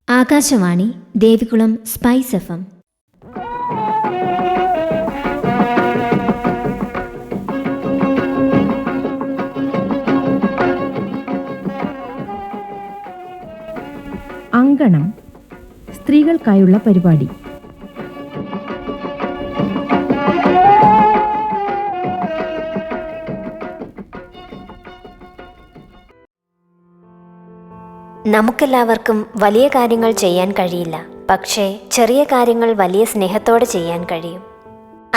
Akashvani Devikulam spice FM. അങ്കണം സ്ത്രീകൾക്കായുള്ള പരിപാടി. നമുക്കെല്ലാവർക്കും വലിയ കാര്യങ്ങൾ ചെയ്യാൻ കഴിയില്ല, പക്ഷേ ചെറിയ കാര്യങ്ങൾ വലിയ സ്നേഹത്തോടെ ചെയ്യാൻ കഴിയും.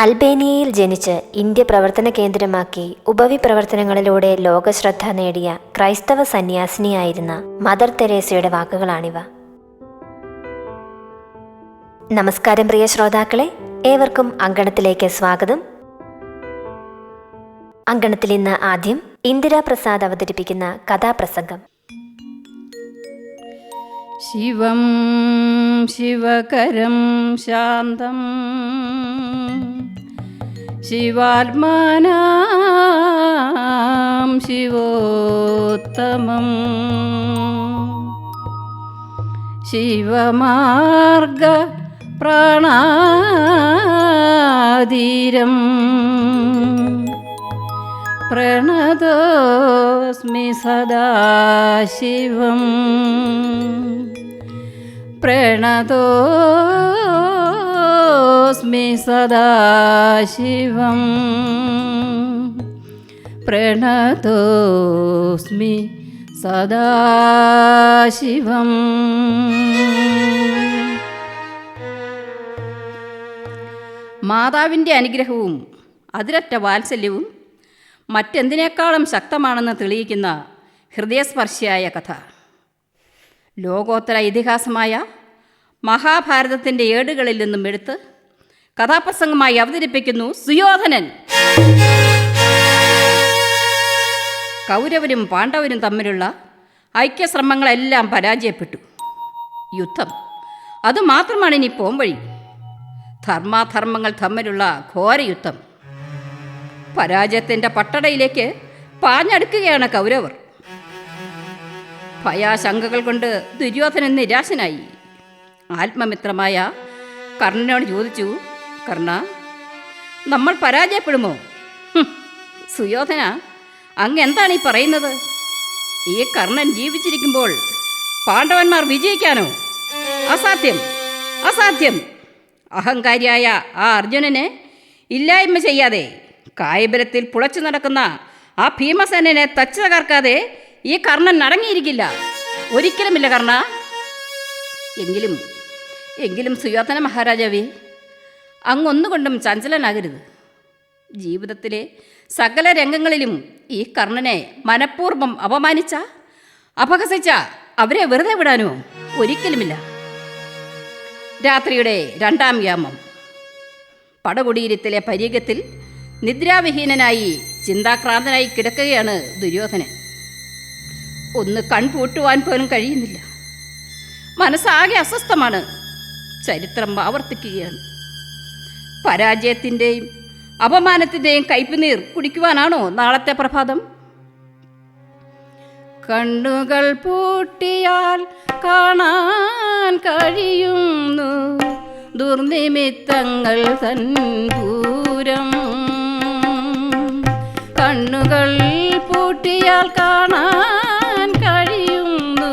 അൽബേനിയയിൽ ജനിച്ച് ഇന്ത്യ പ്രവർത്തന കേന്ദ്രമാക്കി ഉപവിപ്രവർത്തനങ്ങളിലൂടെ ലോകശ്രദ്ധ നേടിയ ക്രൈസ്തവ സന്യാസിനിയായിരുന്ന മദർ തെരേസയുടെ വാക്കുകളാണിവ. നമസ്കാരം പ്രിയ ശ്രോതാക്കളെ, ഏവർക്കും അങ്കണത്തിലേക്ക് സ്വാഗതം. അങ്കണത്തിൽ ഇന്ന് ആദ്യം ഇന്ദിരാ പ്രസാദ് അവതരിപ്പിക്കുന്ന കഥാപ്രസംഗം. ശിവം ശിവകരം ശാന്തം ശിവാത്മാനാം ശിവോത്തമം ശിവമാർഗ പ്രാണാധീരം പ്രണതോസ്മി സദാശിവം പ്രണതോസ്മി സദാശിവം പ്രണതോസ്മി സദാശിവം. മാതാവിൻ്റെ അനുഗ്രഹവും അതിരറ്റ വാത്സല്യവും മറ്റെന്തിനേക്കാളും ശക്തമാണെന്ന് തെളിയിക്കുന്ന ഹൃദയസ്പർശിയായ കഥ ലോകോത്തര ഇതിഹാസമായ മഹാഭാരതത്തിൻ്റെ ഏടുകളിൽ നിന്നും എടുത്ത് കഥാപ്രസംഗമായി അവതരിപ്പിക്കുന്നു സുയോധനൻ. കൗരവരും പാണ്ഡവരും തമ്മിലുള്ള ഐക്യശ്രമങ്ങളെല്ലാം പരാജയപ്പെട്ടു. യുദ്ധം അതുമാത്രമാണ് ഇനി പോംവഴി. ധർമാധർമ്മങ്ങൾ തമ്മിലുള്ള ഘോരയുദ്ധം. പരാജയത്തിൻ്റെ പട്ടടയിലേക്ക് പാഞ്ഞടുക്കുകയാണ് കൗരവർ. ഭയാശങ്കകൾ കൊണ്ട് ദുര്യോധനൻ നിരാശനായി. ആത്മമിത്രമായ കർണനോട് ചോദിച്ചു, കർണ, നമ്മൾ പരാജയപ്പെടുമോ? സുയോധന, അങ്ങ് എന്താണ് ഈ പറയുന്നത്? ഈ കർണൻ ജീവിച്ചിരിക്കുമ്പോൾ പാണ്ഡവന്മാർ വിജയിക്കാനോ? അസാധ്യം, അസാധ്യം. അഹങ്കാരിയായ ആ അർജുനനെ ഇല്ലായ്മ ചെയ്യാതെ, കായബലത്തിൽ പുളച്ചു നടക്കുന്ന ആ ഭീമസേനനെ തച്ചു തകർക്കാതെ ഈ കർണൻ അടങ്ങിയിരിക്കില്ല. ഒരിക്കലുമില്ല കർണ. എങ്കിലും സുയോധന മഹാരാജാവേ, അങ്ങൊന്നുകൊണ്ടും ചഞ്ചലനാകരുത്. ജീവിതത്തിലെ സകല രംഗങ്ങളിലും ഈ കർണനെ മനഃപൂർവ്വം അപമാനിച്ച, അപഹസിച്ച അവരെ വെറുതെ വിടാനോ? ഒരിക്കലുമില്ല. രാത്രിയുടെ 2-ാം യാമം. പടകുടീരത്തിലെ പരീഗത്തിൽ നിദ്രാവിഹീനനായി ചിന്താക്രാന്തനായി കിടക്കുകയാണ് ദുര്യോധനൻ. ഒന്ന് കൺപൂട്ടുവാൻ പോലും കഴിയുന്നില്ല. മനസ്സാകെ അസ്വസ്ഥമാണ്. ചരിത്രം ആവർത്തിക്കുകയാണ്. പരാജയത്തിൻ്റെയും അപമാനത്തിൻ്റെയും കയ്പുനീർ കുടിക്കുവാനാണോ നാളത്തെ പ്രഭാതം? കണ്ണുകൾ പൂട്ടിയാൽ കാണാൻ കഴിയുന്നു ദുർനിമിത്തങ്ങൾ തൻ പൂരം. കണ്ണുകൾ പൂട്ടിയാൽ കാണാൻ കഴിയുന്നു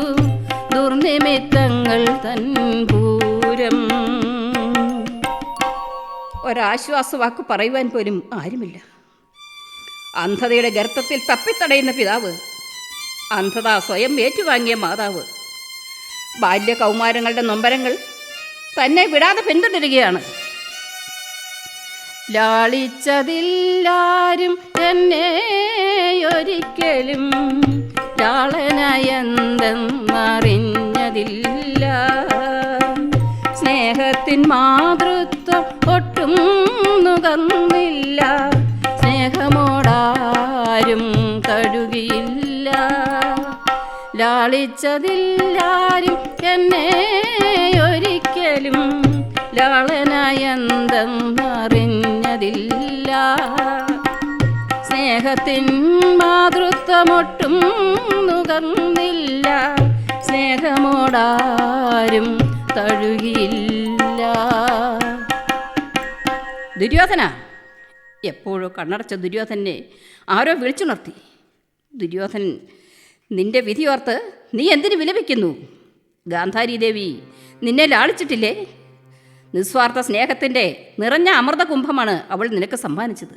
ദുർനിമിത്തങ്ങൾ തൻ പൂരം. ഒരാശ്വാസവാക്ക് പറയുവാൻ പോലും ആരുമില്ല. അന്ധതയുടെ ഗർത്തത്തിൽ തപ്പിത്തടയുന്ന പിതാവ്, അന്ധത സ്വയം ഏറ്റുവാങ്ങിയ മാതാവ്, ബാല്യ കൗമാരങ്ങളുടെ നൊമ്പരങ്ങൾ തന്നെ വിടാതെ പിന്തുടരുകയാണ്. ലാളിച്ചതില്ലാരും എന്നെ ഒരിക്കലും ലാളനയെന്തെന്നറിഞ്ഞതില്ല. സ്നേഹത്തിൻ മാതൃത്വം ഒട്ടും നുകർന്നില്ല. സ്നേഹമോടാരും തഴുകിയില്ല. ലാളിച്ചതില്ലാരും എന്നെ ഒരിക്കലും ലാളനയെന്തെന്നറിഞ്ഞതില്ല. സ്നേഹത്തിൻ മാതൃത്വമൊട്ടും നുകർന്നില്ല. സ്നേഹമോടാരും തഴുകിയില്ല. ദുര്യോധന! എപ്പോഴോ കണ്ണടച്ച ദുര്യോധനെ ആരോ വിളിച്ചുണർത്തി. ദുര്യോധനൻ, നിന്റെ വിധിയോർത്ത് നീ എന്തിനു വിലപിക്കുന്നു? ഗാന്ധാരി ദേവി നിന്നെ ലാളിച്ചിട്ടില്ലേ? നിസ്വാർത്ഥ സ്നേഹത്തിൻ്റെ നിറഞ്ഞ അമൃതകുംഭമാണ് അവൾ നിനക്ക് സമ്മാനിച്ചത്.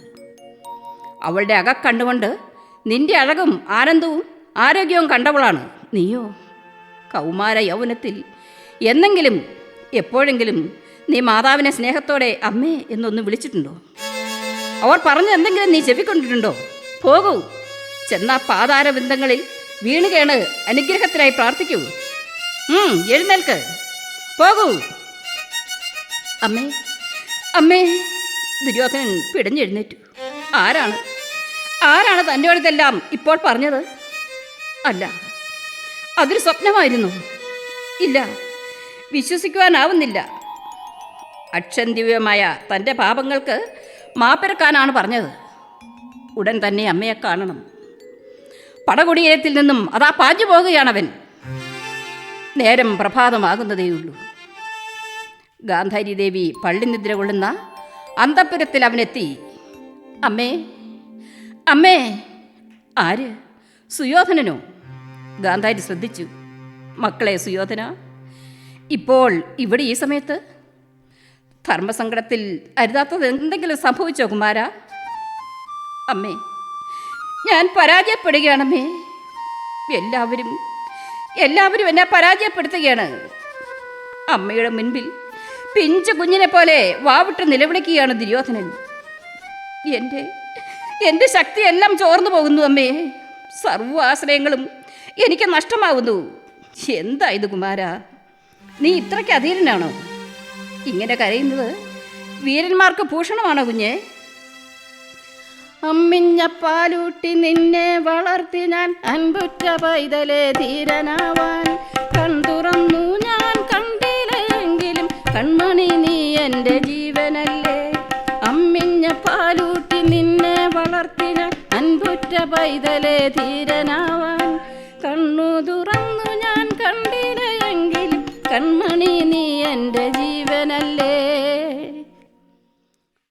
അവളുടെ അകക്കണ്ടുകൊണ്ട് നിന്റെ അഴകും ആനന്ദവും ആരോഗ്യവും കണ്ടവളാണ് നീയോ. കൗമാര യൗവനത്തിൽ എന്നെങ്കിലും എപ്പോഴെങ്കിലും നീ മാതാവിനെ സ്നേഹത്തോടെ അമ്മേ എന്നൊന്ന് വിളിച്ചിട്ടുണ്ടോ? അവർ പറഞ്ഞ എന്തെങ്കിലും നീ ചെവിക്കൊണ്ടിട്ടുണ്ടോ? പോകൂ, ചെന്ന പാതാരബന്ധങ്ങളിൽ വീണുകേണ് അനുഗ്രഹത്തിനായി പ്രാർത്ഥിക്കൂ. എഴുന്നേൽക്ക്, പോകൂ. അമ്മേ, അമ്മേ! ദുര്യോധനൻ പിടഞ്ഞെഴുന്നേറ്റു. ആരാണ് തന്നോടിതെല്ലാം ഇപ്പോൾ പറഞ്ഞത്? അല്ല, അതൊരു സ്വപ്നമായിരുന്നു. ഇല്ല, വിശ്വസിക്കുവാനാവുന്നില്ല. അക്ഷന്തിവ്യമായ തൻ്റെ പാപങ്ങൾക്ക് മാപ്പിരക്കാനാണ് പറഞ്ഞത്. ഉടൻ തന്നെ അമ്മയെ കാണണം. പടകുടീരത്തിൽ നിന്നും അതാ പാഞ്ഞു പോകുകയാണവൻ. നേരം പ്രഭാതമാകുന്നതേയുള്ളൂ. ഗാന്ധാരി ദേവി പള്ളിനിദ്ര കൊള്ളുന്ന അന്തഃപുരത്തിൽ അവനെത്തി. അമ്മേ, അമ്മേ! ആര്? സുയോധനനോ? ഗാന്ധാരി ശ്രദ്ധിച്ചു. മക്കളെ സുയോധന, ഇപ്പോൾ ഇവിടെ ഈ സമയത്ത് ധർമ്മസങ്കടത്തിൽ അരുതാത്തത് എന്തെങ്കിലും സംഭവിച്ചോ കുമാര? അമ്മേ, ഞാൻ പരാജയപ്പെടുകയാണമ്മേ. എല്ലാവരും എന്നെ പരാജയപ്പെടുത്തുകയാണ്. അമ്മയുടെ മുൻപിൽ പിഞ്ചു കുഞ്ഞിനെ പോലെ വാവിട്ട് നിലവിളിക്കുകയാണ് ദുര്യോധനൻ. എൻ്റെ ശക്തിയെല്ലാം ചോർന്നു പോകുന്നു അമ്മേ. സർവ്വാശ്രയങ്ങളും എനിക്ക് നഷ്ടമാവുന്നു. എന്താ ഇത് കുമാര? നീ ഇത്രയ്ക്ക് അധീരനാണോ? ഇങ്ങനെ കരയുന്നത് വീരന്മാർക്ക് ഭൂഷണമാണോ കുഞ്ഞെ? അമ്മിഞ്ഞ പാലൂട്ടി നിന്നെ വളർത്തി ഞാൻ അൻപുറ്റ പൈതലെ ധീരനാവാൻ കൺതുറന്നു ഞാൻ കണ്ടില്ലെങ്കിലും കൺമണി നീ എൻ്റെ ജീവനല്ലേ. അമ്മിഞ്ഞ പാലൂട്ടി നിന്നെ വളർത്തി ഞാൻ അൻപുറ്റ പൈതലെ ധീരനാവാൻ കണ്ണു തുറന്നു ഞാൻ കണ്ടില്ലെങ്കിലും കൺമണി നീ എൻ്റെ ജീവനല്ലേ.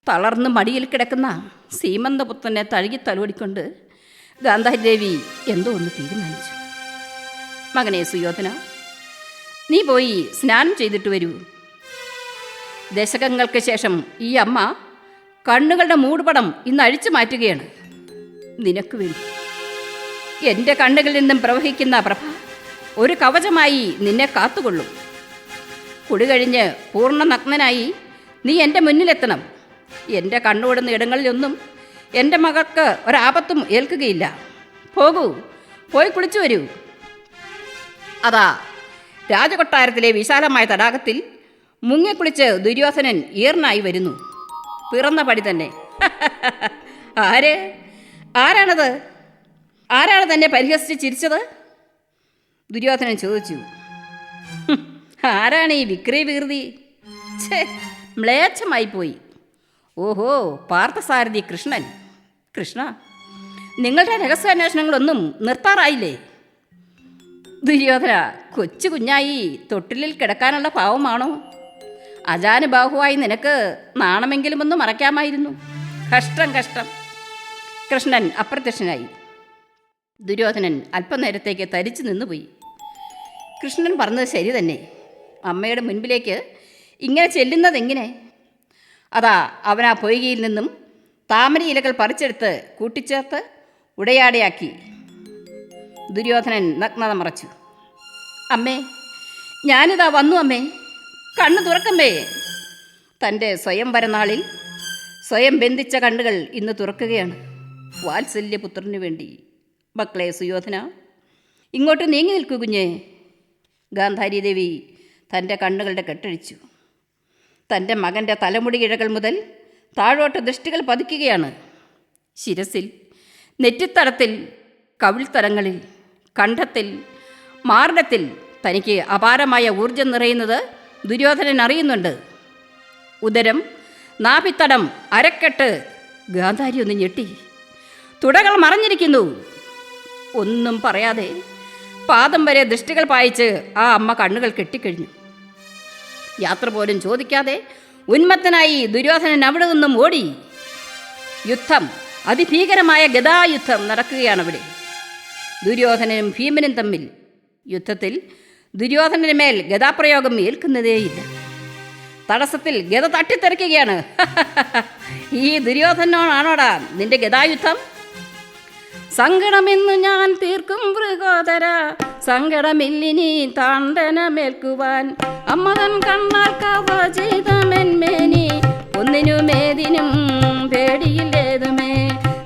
തളർന്ന് മടിയിൽ കിടക്കുന്ന സീമന്തപുത്രനെ തഴുകി തലോടിക്കൊണ്ട് ഗാന്ധാരി ദേവി എന്തോ ഒന്ന് തീരുമാനിച്ചു. മകനെ സുയോധന, നീ പോയി സ്നാനം ചെയ്തിട്ട് വരൂ. ദശകങ്ങൾക്ക് ശേഷം ഈ അമ്മ കണ്ണുകളുടെ മൂടുപടം ഇന്ന് അഴിച്ചു മാറ്റുകയാണ് നിനക്ക് വേണ്ടി. എൻ്റെ കണ്ണുകളിൽ നിന്നും പ്രവഹിക്കുന്ന പ്രഭ ഒരു കവചമായി നിന്നെ കാത്തുകൊള്ളും. കുടികഴിഞ്ഞ് പൂർണ്ണ നഗ്നനായി നീ എൻ്റെ മുന്നിലെത്തണം. എൻ്റെ കണ്ണോടുന്ന ഇടങ്ങളിലൊന്നും എൻ്റെ മകൾക്ക് ഒരാപത്തും ഏൽക്കുകയില്ല. പോകൂ, പോയി കുളിച്ചു വരൂ. അതാ രാജകൊട്ടാരത്തിലെ വിശാലമായ തടാകത്തിൽ മുങ്ങിക്കുളിച്ച് ദുര്യോധനൻ ഈർനായി വരുന്നു. പിറന്ന പടി തന്നെ. ആരാണ് തന്നെ പരിഹസിച്ച് ചിരിച്ചത്? ദുര്യോധനൻ ചോദിച്ചു. ആരാണ് ഈ വിക്രീവികൃതി? മ്ലേച്ഛമായിപ്പോയി. ഓഹോ, പാർത്ഥസാരഥി കൃഷ്ണൻ. കൃഷ്ണ, നിങ്ങളുടെ രഹസ്യാന്വേഷണങ്ങളൊന്നും നിർത്താറായില്ലേ? ദുര്യോധന, കൊച്ചു കുഞ്ഞായി തൊട്ടിലിൽ കിടക്കാനുള്ള പാവമാണോ? അജാനുബാഹുവായി നിനക്ക് നാണമെങ്കിലും ഒന്ന് മറയ്ക്കാമായിരുന്നു. കഷ്ടം. കൃഷ്ണൻ അപ്രത്യക്ഷനായി. ദുര്യോധനൻ അല്പനേരത്തേക്ക് തരിച്ചു നിന്നുപോയി. കൃഷ്ണൻ പറഞ്ഞത് ശരി തന്നെ. അമ്മയുടെ മുൻപിലേക്ക് ഇങ്ങനെ ചെല്ലുന്നതെങ്ങനെ? അതാ അവനാ പൊയ്കയിൽ നിന്നും താമര ഇലകൾ പറിച്ചെടുത്ത് കൂട്ടിച്ചേർത്ത് ഉടയാടയാക്കി. ദുര്യോധനൻ നഗ്നത മറച്ചു. അമ്മേ, ഞാനിതാ വന്നു അമ്മേ, കണ്ണു തുറക്കമ്മേ. തൻ്റെ സ്വയംവരനാളിൽ സ്വയം ബന്ധിച്ച കണ്ണുകൾ ഇന്ന് തുറക്കുകയാണ് വാത്സല്യപുത്രന് വേണ്ടി. മക്കളെ സുയോധന, ഇങ്ങോട്ട് നീങ്ങി നിൽക്കൂ കുഞ്ഞേ. ഗാന്ധാരി ദേവി തൻ്റെ കണ്ണുകളുടെ കെട്ടഴിച്ചു. തൻ്റെ മകൻ്റെ തലമുടി ഇഴകൾ മുതൽ താഴോട്ട് ദൃഷ്ടികൾ പതിക്കുകയാണ്. ശിരസിൽ, നെറ്റിത്തടത്തിൽ, കവിൾത്തടങ്ങളിൽ, കണ്ഠത്തിൽ, മാർഗത്തിൽ തനിക്ക് അപാരമായ ഊർജം നിറയുന്നത് ദുര്യോധനൻ അറിയുന്നുണ്ട്. ഉദരം, നാഭിത്തടം, അരക്കെട്ട്. ഗാന്ധാരി ഒന്ന് ഞെട്ടി. തുടകൾ മറഞ്ഞിരിക്കുന്നു. ഒന്നും പറയാതെ പാദം വരെ ദൃഷ്ടികൾ പായിച്ച് ആ അമ്മ കണ്ണുകൾ കെട്ടിക്കഴിഞ്ഞു. യാത്ര പോലും ചോദിക്കാതെ ഉന്മത്തനായി ദുര്യോധനൻ അവിടെ നിന്നും ഓടി. യുദ്ധം, അതിഭീകരമായ ഗദായുദ്ധം നടക്കുകയാണവിടെ. ദുര്യോധനനും ഭീമനും തമ്മിൽ. യുദ്ധത്തിൽ ദുര്യോധനന് മേൽ ഗദാപ്രയോഗം ഏൽക്കുന്നതേയില്ല. തടസ്സത്തിൽ ഗദ തട്ടിത്തെറിക്കുകയാണ്. ഈ ദുര്യോധനോടാണോടാ നിന്റെ ഗദായുദ്ധം? സങ്കടമെന്നു ഞാൻ തീർക്കും മൃഗോദര, സങ്കടമില്ലിനി താണ്ഡനമേൽക്കുവാൻ. അമ്മതൻ കണ്ണാൽ കവചിതമെന്മേനി, ഒന്നിനുമേതിനും പേടിയില്ലേതുമേ.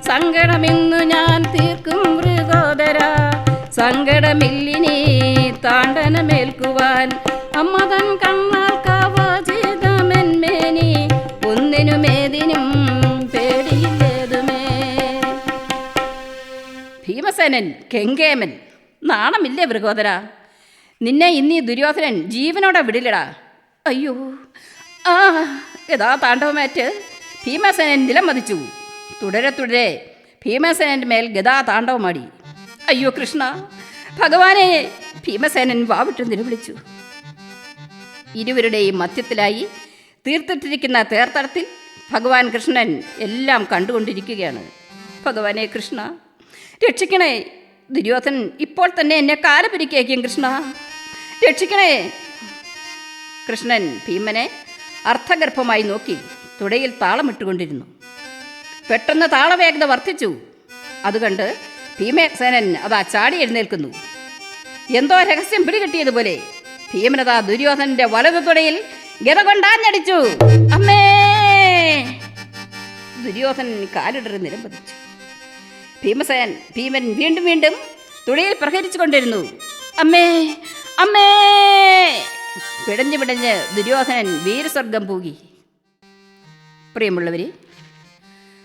സങ്കടമെന്നു ഞാൻ തീർക്കും മൃഗോദര, സങ്കടമില്ലിനി താണ്ഡനമേൽക്കുവാൻ. അമ്മതൻ കണ്ണാൽ കവചിതമെന്മേനി, ഒന്നിനുമേതിനും പേടിയില്ലേതുമേ. ഭീമസേനൻ, കെങ്കേമൻ, നാണമില്ലേ മൃഗോദര? നിന്നെ ഇന്നീ ദുര്യോധനൻ ജീവനോടെ വിടില്ലടാ. അയ്യോ! ആ യഥാ താണ്ഡവമേറ്റ് ഭീമസേനൻ നിലം മതിച്ചു. തുടരെ തുടരെ ഭീമസേനൻ്റെ മേൽ ഗദാ താണ്ഡവമാടി. അയ്യോ കൃഷ്ണ ഭഗവാനെ! ഭീമസേനൻ വാവിട്ട് നിലവിളിച്ചു. ഇരുവരുടെയും മധ്യത്തിലായി തീർത്തിട്ടിരിക്കുന്ന തേർത്തടത്തിൽ ഭഗവാൻ കൃഷ്ണൻ എല്ലാം കണ്ടുകൊണ്ടിരിക്കുകയാണ്. ഭഗവാനെ കൃഷ്ണ, രക്ഷിക്കണേ! ദുര്യോധനൻ ഇപ്പോൾ തന്നെ എന്നെ കാലപിരിക്കേക്കും കൃഷ്ണ, രക്ഷിക്കണേ! കൃഷ്ണൻ ഭീമനെ അർത്ഥഗർഭമായി നോക്കി തുടയിൽ താളമിട്ടുകൊണ്ടിരുന്നു. പെട്ടെന്ന് താളവേഗത വർദ്ധിച്ചു. അതുകണ്ട് ഭീമസേനൻ അതാ ചാടി എഴുന്നേൽക്കുന്നു. എന്തോ രഹസ്യം പിടികിട്ടിയതുപോലെ ഭീമനതാ ദുര്യോധനന്റെ വലതു തുടയിൽ ഗദ കൊണ്ടാഞ്ഞടിച്ചു. അമ്മേ! ദുര്യോധനൻ കാലിടറി നിലംപതിച്ചു. ഭീമൻ വീണ്ടും വീണ്ടും തുടയിൽ പ്രഹരിച്ചു കൊണ്ടിരുന്നു. അമ്മേ! അമ്മേ! പിടഞ്ഞു പിടഞ്ഞ് ദുര്യോധനൻ വീരസ്വർഗം പൂകി. പ്രിയമുള്ളവരെ,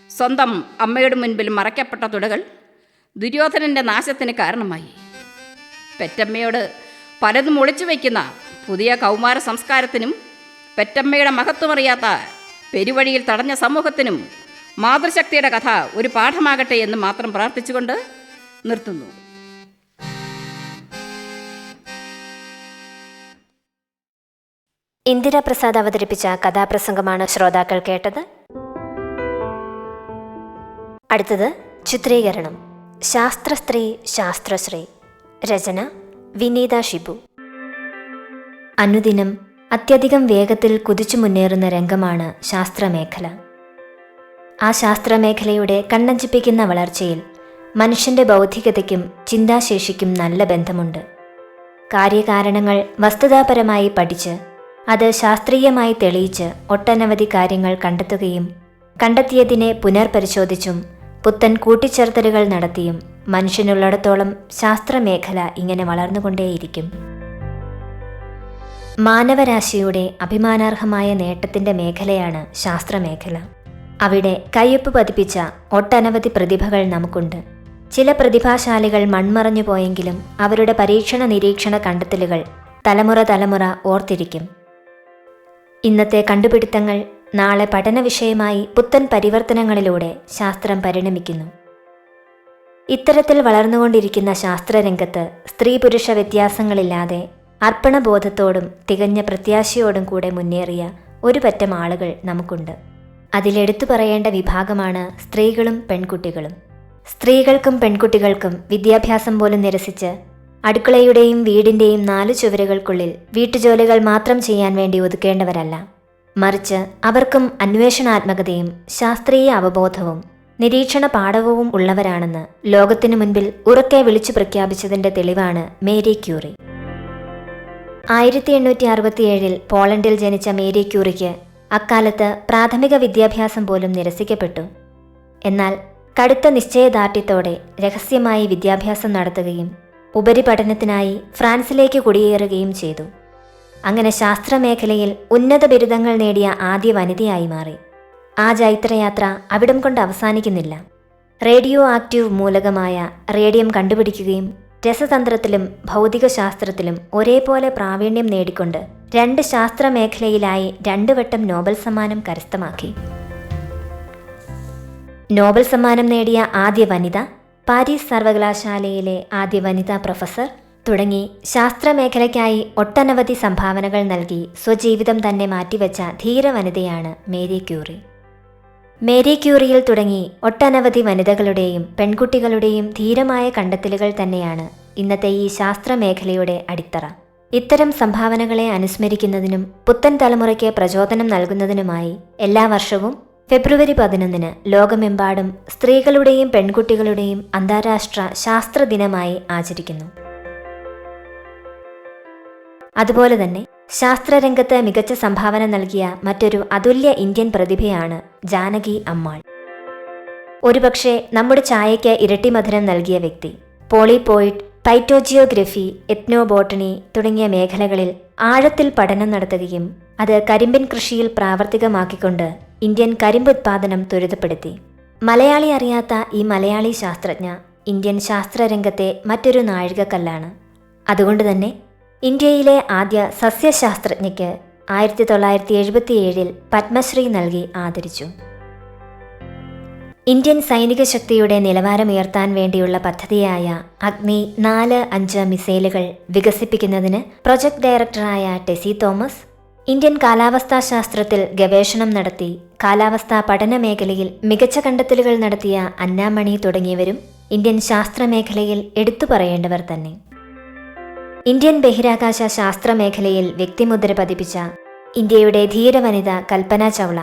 സ്വന്തം അമ്മയുടെ മുൻപിൽ മറയ്ക്കപ്പെട്ട തുടകൾ ദുര്യോധനൻ്റെ നാശത്തിന് കാരണമായി. പെറ്റമ്മയോട് പലതും ഒളിച്ചു വയ്ക്കുന്ന പുതിയ കൗമാര സംസ്കാരത്തിനും പെറ്റമ്മയുടെ മഹത്വമറിയാത്ത പെരുവഴിയിൽ തടഞ്ഞ സമൂഹത്തിനും മാതൃശക്തിയുടെ കഥ ഒരു പാഠമാകട്ടെ എന്ന് മാത്രം പ്രാർത്ഥിച്ചുകൊണ്ട് നിർത്തുന്നു. ഇന്ദിരാ പ്രസാദ് അവതരിപ്പിച്ച കഥാപ്രസംഗമാണ് ശ്രോതാക്കൾ കേട്ടത്. അടുത്തത് ചിത്രീകരണം. ശാസ്ത്രസ്ത്രീ ശാസ്ത്രശ്രീ. രചന വിനീത ഷിബു. അനുദിനം അത്യധികം വേഗത്തിൽ കുതിച്ചു മുന്നേറുന്ന രംഗമാണ് ശാസ്ത്രമേഖല. ആ ശാസ്ത്രമേഖലയുടെ കണ്ണഞ്ചിപ്പിക്കുന്ന വളർച്ചയിൽ മനുഷ്യന്റെ ബൗദ്ധികതയ്ക്കും ചിന്താശേഷിക്കും നല്ല ബന്ധമുണ്ട്. കാര്യകാരണങ്ങൾ വസ്തുതാപരമായി പഠിച്ച് അത് ശാസ്ത്രീയമായി തെളിയിച്ച് ഒട്ടനവധി കാര്യങ്ങൾ കണ്ടെത്തുകയും കണ്ടെത്തിയതിനെ പുനർപരിശോധിച്ചും പുത്തൻ കൂട്ടിച്ചേർത്തലുകൾ നടത്തിയും മനുഷ്യനുള്ളിടത്തോളം ശാസ്ത്രമേഖല ഇങ്ങനെ വളർന്നുകൊണ്ടേയിരിക്കും. മാനവരാശിയുടെ അഭിമാനാർഹമായ നേട്ടത്തിൻ്റെ മേഖലയാണ് ശാസ്ത്രമേഖല. അവിടെ കയ്യൊപ്പ് പതിപ്പിച്ച ഒട്ടനവധി പ്രതിഭകൾ നമുക്കുണ്ട്. ചില പ്രതിഭാശാലികൾ മൺമറഞ്ഞു പോയെങ്കിലും അവരുടെ പരീക്ഷണ നിരീക്ഷണ കണ്ടെത്തലുകൾ തലമുറ ഓർത്തിരിക്കും. ഇന്നത്തെ കണ്ടുപിടുത്തങ്ങൾ നാളെ പഠന വിഷയമായി പുത്തൻ പരിവർത്തനങ്ങളിലൂടെ ശാസ്ത്രം പരിണമിക്കുന്നു. ഇത്തരത്തിൽ വളർന്നുകൊണ്ടിരിക്കുന്ന ശാസ്ത്രരംഗത്ത് സ്ത്രീ പുരുഷ വ്യത്യാസങ്ങളില്ലാതെ അർപ്പണബോധത്തോടും തികഞ്ഞ പ്രത്യാശയോടും കൂടെ മുന്നേറിയ ഒരു പറ്റം ആളുകൾ നമുക്കുണ്ട്. അതിലെടുത്തു പറയേണ്ട വിഭാഗമാണ് സ്ത്രീകളും പെൺകുട്ടികളും. സ്ത്രീകൾക്കും പെൺകുട്ടികൾക്കും വിദ്യാഭ്യാസം പോലും നിരസിച്ച് അടുക്കളയുടെയും വീടിൻ്റെയും 4 ചുവരുകൾക്കുള്ളിൽ വീട്ടുജോലികൾ മാത്രം ചെയ്യാൻ വേണ്ടി ഒതുക്കേണ്ടവരല്ല. മറിച്ച് അവർക്കും അന്വേഷണാത്മകതയും ശാസ്ത്രീയ അവബോധവും നിരീക്ഷണ പാടവവും ഉള്ളവരാണെന്ന് ലോകത്തിനു മുൻപിൽ ഉറക്കെ വിളിച്ചു പ്രഖ്യാപിച്ചതിൻ്റെ തെളിവാണ് മേരി ക്യൂറി. 1867 പോളണ്ടിൽ ജനിച്ച മേരി ക്യൂറിക്ക് അക്കാലത്ത് പ്രാഥമിക വിദ്യാഭ്യാസം പോലും നിരസിക്കപ്പെട്ടു. എന്നാൽ കടുത്ത നിശ്ചയദാർഢ്യത്തോടെ രഹസ്യമായി വിദ്യാഭ്യാസം നടത്തുകയും ഉപരിപഠനത്തിനായി ഫ്രാൻസിലേക്ക് കുടിയേറുകയും ചെയ്തു. അങ്ങനെ ശാസ്ത്രമേഖലയിൽ ഉന്നത ബിരുദങ്ങൾ നേടിയ ആദ്യ വനിതയായി മാറി. ആ ജൈത്രയാത്ര അവിടം കൊണ്ട് അവസാനിക്കുന്നില്ല. റേഡിയോ ആക്റ്റീവ് മൂലകമായ റേഡിയം കണ്ടുപിടിക്കുകയും രസതന്ത്രത്തിലും ഭൗതികശാസ്ത്രത്തിലും ഒരേപോലെ പ്രാവീണ്യം നേടിക്കൊണ്ട് 2 ശാസ്ത്രമേഖലയിലായി 2 വട്ടം നോബൽ സമ്മാനം കരസ്ഥമാക്കി. നോബൽ സമ്മാനം നേടിയ ആദ്യ വനിത, പാരീസ് സർവകലാശാലയിലെ ആദ്യ വനിതാ പ്രൊഫസർ, തുടങ്ങി ശാസ്ത്രമേഖലയ്ക്കായി ഒട്ടനവധി സംഭാവനകൾ നൽകി സ്വജീവിതം തന്നെ മാറ്റിവെച്ച ധീരവനിതയാണ് മേരി ക്യൂറി. മേരി ക്യൂറിയിൽ തുടങ്ങി ഒട്ടനവധി വനിതകളുടെയും പെൺകുട്ടികളുടെയും ധീരമായ കണ്ടെത്തലുകൾ തന്നെയാണ് ഇന്നത്തെ ഈ ശാസ്ത്രമേഖലയുടെ അടിത്തറ. ഇത്തരം സംഭാവനകളെ അനുസ്മരിക്കുന്നതിനും പുത്തൻ തലമുറയ്ക്ക് പ്രചോദനം നൽകുന്നതിനുമായി എല്ലാ വർഷവും ഫെബ്രുവരി 11 ലോകമെമ്പാടും സ്ത്രീകളുടെയും പെൺകുട്ടികളുടെയും അന്താരാഷ്ട്ര ശാസ്ത്ര ദിനമായി ആചരിക്കുന്നു. അതുപോലെ തന്നെ ശാസ്ത്രരംഗത്ത് മികച്ച സംഭാവന നൽകിയ മറ്റൊരു അതുല്യ ഇന്ത്യൻ പ്രതിഭയാണ് ജാനകി അമ്മാൾ. ഒരുപക്ഷെ നമ്മുടെ ചായയ്ക്ക് ഇരട്ടി മധുരം നൽകിയ വ്യക്തി. പോളിപോയിഡ്, പൈറ്റോജിയോഗ്രഫി, എത്നോബോട്ടണി തുടങ്ങിയ മേഖലകളിൽ ആഴത്തിൽ പഠനം നടത്തുകയും അത് കരിമ്പിൻ കൃഷിയിൽ പ്രാവർത്തികമാക്കിക്കൊണ്ട് ഇന്ത്യൻ കരിമ്പ് ഉത്പാദനം ത്വരിതപ്പെടുത്തി. മലയാളി അറിയാത്ത ഈ മലയാളി ശാസ്ത്രജ്ഞ ഇന്ത്യൻ ശാസ്ത്രരംഗത്തെ മറ്റൊരു നാഴികക്കല്ലാണ്. അതുകൊണ്ട് തന്നെ ഇന്ത്യയിലെ ആദ്യ സസ്യശാസ്ത്രജ്ഞയ്ക്ക് 1977 പത്മശ്രീ നൽകി ആദരിച്ചു. ഇന്ത്യൻ സൈനിക ശക്തിയുടെ നിലവാരമുയർത്താൻ വേണ്ടിയുള്ള പദ്ധതിയായ അഗ്നി 4-5 മിസൈലുകൾ വികസിപ്പിക്കുന്നതിന് പ്രൊജക്ട് ഡയറക്ടറായ ടെസി തോമസ്, ഇന്ത്യൻ കാലാവസ്ഥാ ശാസ്ത്രത്തിൽ ഗവേഷണം നടത്തി കാലാവസ്ഥാ പഠന മേഖലയിൽ മികച്ച കണ്ടെത്തലുകൾ നടത്തിയ അന്നാമണി തുടങ്ങിയവരും ഇന്ത്യൻ ശാസ്ത്രമേഖലയിൽ എടുത്തു പറയേണ്ടവർ തന്നെ. ഇന്ത്യൻ ബഹിരാകാശ ശാസ്ത്രമേഖലയിൽ വ്യക്തിമുദ്ര പതിപ്പിച്ച ഇന്ത്യയുടെ ധീരവനിത കൽപ്പന ചൗള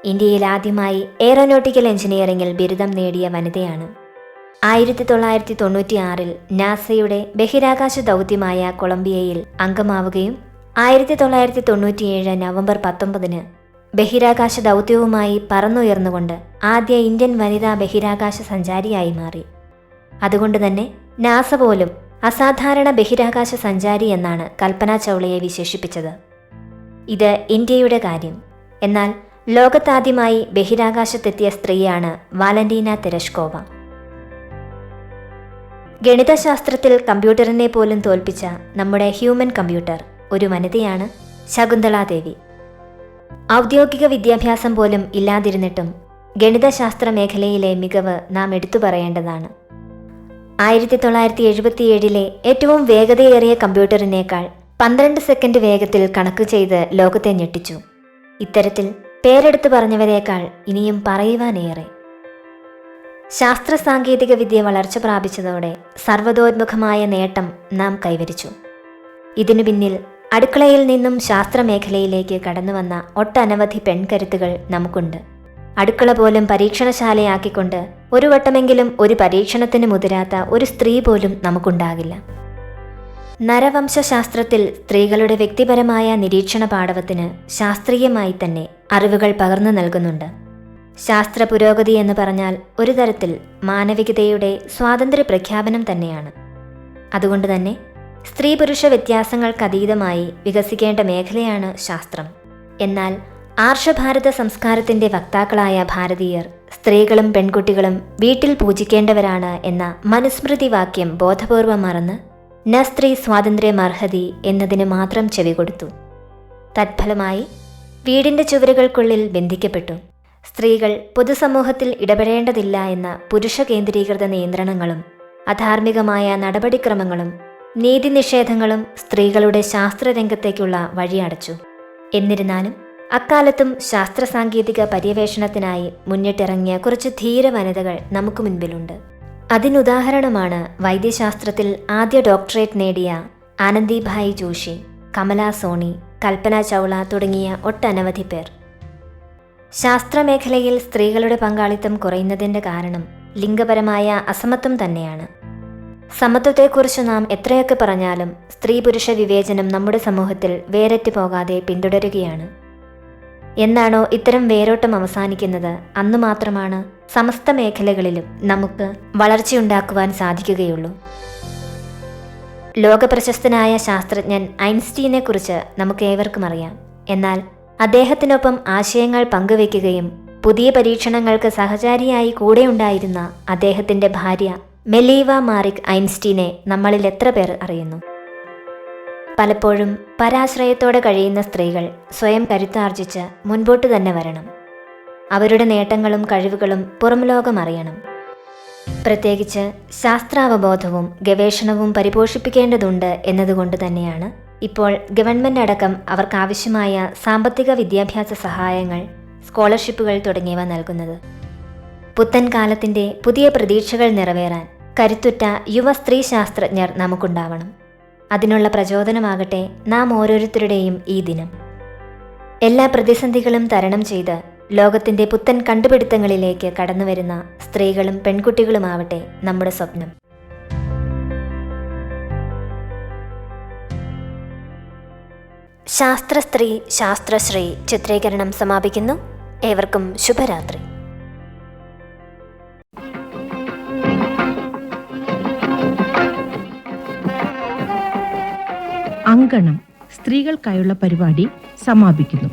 ഇന്ത്യയിൽ ആദ്യമായി എയറോനോട്ടിക്കൽ എഞ്ചിനീയറിംഗിൽ ബിരുദം നേടിയ വനിതയാണ്. 1996 നാസയുടെ ബഹിരാകാശ ദൗത്യമായ കൊളംബിയയിൽ അംഗമാവുകയും 1997 നവംബർ 19 ബഹിരാകാശ ദൗത്യവുമായി പറന്നുയർന്നുകൊണ്ട് ആദ്യ ഇന്ത്യൻ വനിതാ ബഹിരാകാശ സഞ്ചാരിയായി മാറി. അതുകൊണ്ട് തന്നെ നാസ പോലും അസാധാരണ ബഹിരാകാശ സഞ്ചാരി എന്നാണ് കൽപ്പന ചൗളയെ വിശേഷിപ്പിച്ചത്. ഇത് ഇന്ത്യയുടെ കാര്യം. എന്നാൽ ലോകത്താദ്യമായി ബഹിരാകാശത്തെത്തിയ സ്ത്രീയാണ് വാലന്റീന തെരഷ്കോവ. ഗണിതശാസ്ത്രത്തിൽ കമ്പ്യൂട്ടറിനെ പോലും തോൽപ്പിച്ച നമ്മുടെ ഹ്യൂമൻ കമ്പ്യൂട്ടർ ഒരു വനിതയാണ് ശകുന്തള ദേവി. ഔദ്യോഗിക വിദ്യാഭ്യാസം പോലും ഇല്ലാതിരുന്നിട്ടും ഗണിതശാസ്ത്ര മേഖലയിലെ മികവ് നാം എടുത്തു പറയേണ്ടതാണ്. 1977 ഏറ്റവും വേഗതയേറിയ കമ്പ്യൂട്ടറിനേക്കാൾ 12 സെക്കൻഡ് വേഗത്തിൽ കണക്ക് ചെയ്ത് ലോകത്തെ ഞെട്ടിച്ചു. ഇത്തരത്തിൽ പേരെടുത്തു പറഞ്ഞവരേക്കാൾ ഇനിയും പറയുവാനേറെ. ശാസ്ത്ര സാങ്കേതിക വിദ്യ വളർച്ച പ്രാപിച്ചതോടെ സർവ്വതോന്മുഖമായ നേട്ടം നാം കൈവരിച്ചു. ഇതിനു പിന്നിൽ അടുക്കളയിൽ നിന്നും ശാസ്ത്രമേഖലയിലേക്ക് കടന്നുവന്ന ഒട്ടനവധി പെൺകരുത്തുകൾ നമുക്കുണ്ട്. അടുക്കള പോലും പരീക്ഷണശാലയാക്കിക്കൊണ്ട് ഒരു വട്ടമെങ്കിലും ഒരു പരീക്ഷണത്തിന് മുതിരാത്ത ഒരു സ്ത്രീ പോലും നമുക്കുണ്ടാകില്ല. നരവംശാസ്ത്രത്തിൽ സ്ത്രീകളുടെ വ്യക്തിപരമായ നിരീക്ഷണ പാടവത്തിന് ശാസ്ത്രീയമായി തന്നെ അറിവുകൾ പകർന്നു നൽകുന്നുണ്ട്. ശാസ്ത്ര പുരോഗതി എന്ന് പറഞ്ഞാൽ ഒരു തരത്തിൽ മാനവികതയുടെ സ്വാതന്ത്ര്യ പ്രഖ്യാപനം തന്നെയാണ്. അതുകൊണ്ട് തന്നെ സ്ത്രീ പുരുഷ വ്യത്യാസങ്ങൾക്കതീതമായി വികസിക്കേണ്ട മേഖലയാണ് ശാസ്ത്രം. എന്നാൽ ആർഷഭാരത സംസ്കാരത്തിന്റെ വക്താക്കളായ ഭാരതീയർ സ്ത്രീകളും പെൺകുട്ടികളും വീട്ടിൽ പൂജിക്കേണ്ടവരാണ് എന്ന മനുസ്മൃതി വാക്യം ബോധപൂർവം മറന്ന് ന സ്ത്രീ സ്വാതന്ത്ര്യമർഹതി എന്നതിന് മാത്രം ചെവി കൊടുത്തു. തത്ഫലമായി വീടിന്റെ ചുവരുകൾക്കുള്ളിൽ ബന്ധിക്കപ്പെട്ടു. സ്ത്രീകൾ പൊതുസമൂഹത്തിൽ ഇടപെടേണ്ടതില്ല എന്ന പുരുഷ കേന്ദ്രീകൃത നിയന്ത്രണങ്ങളും അധാർമികമായ നടപടിക്രമങ്ങളും നീതിനിഷേധങ്ങളും സ്ത്രീകളുടെ ശാസ്ത്രരംഗത്തേക്കുള്ള വഴിയടച്ചു. എന്നിരുന്നാലും അക്കാലത്തും ശാസ്ത്ര സാങ്കേതിക പര്യവേഷണത്തിനായി മുന്നിട്ടിറങ്ങിയ കുറച്ച് ധീര വനിതകൾ നമുക്ക് മുൻപിലുണ്ട്. അതിനുദാഹരണമാണ് വൈദ്യശാസ്ത്രത്തിൽ ആദ്യ ഡോക്ടറേറ്റ് നേടിയ ആനന്ദിഭായ് ജോഷി, കമല സോണി, കൽപ്പന ചൗള തുടങ്ങിയ ഒട്ടനവധി പേർ. ശാസ്ത്രമേഖലയിൽ സ്ത്രീകളുടെ പങ്കാളിത്തം കുറയുന്നതിൻ്റെ കാരണം ലിംഗപരമായ അസമത്വം തന്നെയാണ്. സമത്വത്തെക്കുറിച്ച് നാം എത്രയൊക്കെ പറഞ്ഞാലും സ്ത്രീ പുരുഷ വിവേചനം നമ്മുടെ സമൂഹത്തിൽ വേരറ്റ് പോകാതെ പിന്തുടരുകയാണ്. എന്നാണോ ഇത്തരം വേരോട്ടം അവസാനിക്കുന്നത് അന്നു മാത്രമാണ് സമസ്ത മേഖലകളിലും നമുക്ക് വളർച്ചയുണ്ടാക്കുവാൻ സാധിക്കുകയുള്ളൂ. ലോകപ്രശസ്തനായ ശാസ്ത്രജ്ഞൻ ഐൻസ്റ്റീനെക്കുറിച്ച് നമുക്കേവർക്കും അറിയാം. എന്നാൽ അദ്ദേഹത്തിനൊപ്പം ആശയങ്ങൾ പങ്കുവയ്ക്കുകയും പുതിയ പരീക്ഷണങ്ങൾക്ക് സഹചാരിയായി കൂടെയുണ്ടായിരുന്ന അദ്ദേഹത്തിൻ്റെ ഭാര്യ മെലീവ മാറിക് ഐൻസ്റ്റീനെ നമ്മളിൽ എത്ര പേർ അറിയുന്നു? പലപ്പോഴും പരാശ്രയത്തോടെ കഴിയുന്ന സ്ത്രീകൾ സ്വയം കരുത്താർജിച്ച് മുൻപോട്ട് തന്നെ വരണം. അവരുടെ നേട്ടങ്ങളും കഴിവുകളും പുറം ലോകം അറിയണം. പ്രത്യേകിച്ച് ശാസ്ത്രാവബോധവും ഗവേഷണവും പരിപോഷിപ്പിക്കേണ്ടതുണ്ട് എന്നതുകൊണ്ട് തന്നെയാണ് ഇപ്പോൾ ഗവൺമെൻറ് അടക്കം അവർക്കാവശ്യമായ സാമ്പത്തിക വിദ്യാഭ്യാസ സഹായങ്ങൾ, സ്കോളർഷിപ്പുകൾ തുടങ്ങിയവ നൽകുന്നത്. പുത്തൻ കാലത്തിൻ്റെ പുതിയ പ്രതീക്ഷകൾ നിറവേറാൻ കരുത്തുറ്റ യുവ സ്ത്രീ ശാസ്ത്രജ്ഞർ നമുക്കുണ്ടാവണം. അതിനുള്ള പ്രചോദനമാകട്ടെ നാം ഓരോരുത്തരുടെയും ഈ ദിനം. എല്ലാ പ്രതിസന്ധികളും തരണം ചെയ്ത് ലോകത്തിൻ്റെ പുത്തൻ കണ്ടുപിടുത്തങ്ങളിലേക്ക് കടന്നുവരുന്ന സ്ത്രീകളും പെൺകുട്ടികളുമാവട്ടെ നമ്മുടെ സ്വപ്നം. ശാസ്ത്രസ്ത്രീ ശാസ്ത്രശ്രീ ചിത്രീകരണം സമാപിക്കുന്നു. ഏവർക്കും ശുഭരാത്രി. അങ്കണം സ്ത്രീകൾക്കായുള്ള പരിപാടി സമാപിക്കുന്നു.